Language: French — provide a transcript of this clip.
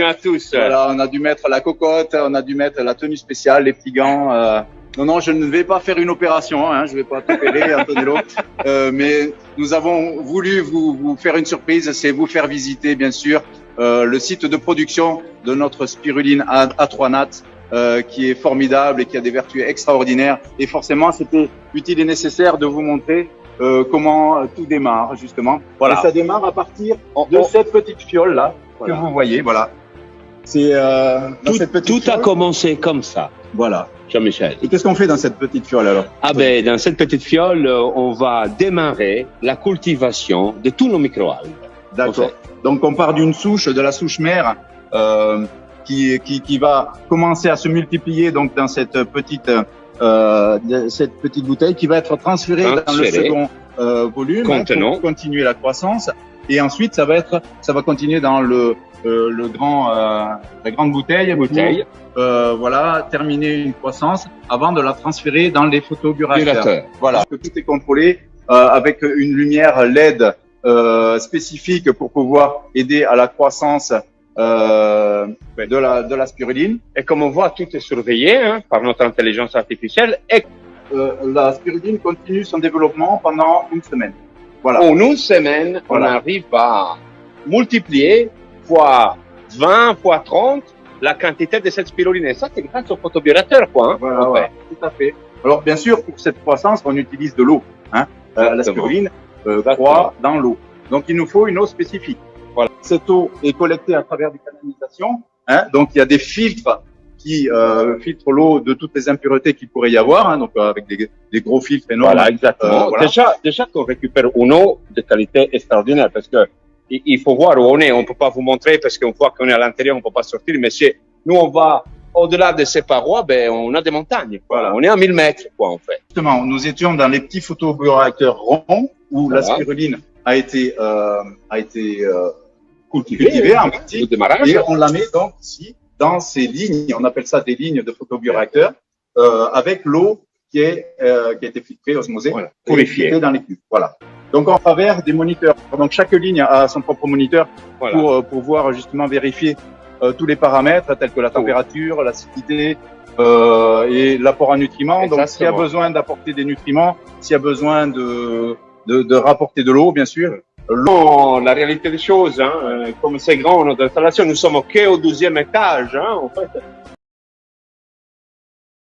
à tous. Voilà, on a dû mettre la cocotte, on a dû mettre la tenue spéciale, les petits gants. Non, je ne vais pas faire une opération, hein, je ne vais pas t'opérer, Antonello. Mais nous avons voulu vous faire une surprise, c'est vous faire visiter, bien sûr, le site de production de notre spiruline A3NAT, qui est formidable et qui a des vertus extraordinaires. Et forcément, c'était utile et nécessaire de vous montrer comment tout démarre, justement. Voilà. Et ça démarre à partir de cette petite fiole là, voilà, que vous voyez. Voilà. C'est tout a commencé comme ça. Voilà. Jean-Michel. Et qu'est-ce qu'on fait dans cette petite fiole alors? Ah ben, dans cette petite fiole, on va démarrer la cultivation de tous nos microalgues. D'accord. Donc on part d'une souche, de la souche mère, qui va commencer à se multiplier donc dans cette petite bouteille qui va être transférée dans le second volume pour continuer la croissance. Et ensuite ça va continuer dans la grande bouteille. Voilà, terminer une croissance avant de la transférer dans les photobioréacteurs. Voilà, que tout est contrôlé avec une lumière LED spécifique pour pouvoir aider à la croissance de la spiruline. Et comme on voit, tout est surveillé par notre intelligence artificielle. Et la spiruline continue son développement pendant une semaine. Voilà. En une semaine, voilà, on arrive à multiplier fois 20, fois 30 la quantité de cette spiruline. Et ça, c'est grâce au photobioréacteur, quoi. Voilà, ouais, tout à fait. Alors, bien sûr, pour cette croissance, on utilise de l'eau. La spiruline croît dans l'eau. Donc, il nous faut une eau spécifique. Voilà. Cette eau est collectée à travers des canalisations. Donc, il y a des filtres qui filtrent l'eau de toutes les impuretés qu'il pourrait y avoir. Donc, avec des gros filtres énormes. Voilà, exactement. Voilà. Déjà qu'on récupère une eau de qualité extraordinaire, parce que il faut voir où on est. On peut pas vous montrer parce qu'on voit qu'on est à l'intérieur, on peut pas sortir. Mais nous, on va au-delà de ces parois, ben, on a des montagnes. Voilà. On est à 1000 mètres, quoi, en fait. Justement, nous étions dans les petits photobioréacteurs ronds où la spiruline a été cultivée en partie. Et on la met donc ici dans ces lignes. On appelle ça des lignes de photobioréacteurs avec l'eau qui a été filtrée, osmosée, voilà, purifiée dans les cubes. Voilà. Donc, en travers des moniteurs. Donc, chaque ligne a son propre moniteur, voilà, pour pouvoir justement vérifier tous les paramètres tels que la température, l'acidité et l'apport en nutriments. Donc, s'il y a besoin d'apporter des nutriments, s'il y a besoin de rapporter de l'eau, bien sûr. La réalité des choses, comme c'est grand notre installation, nous sommes qu'au 12e étage, en fait.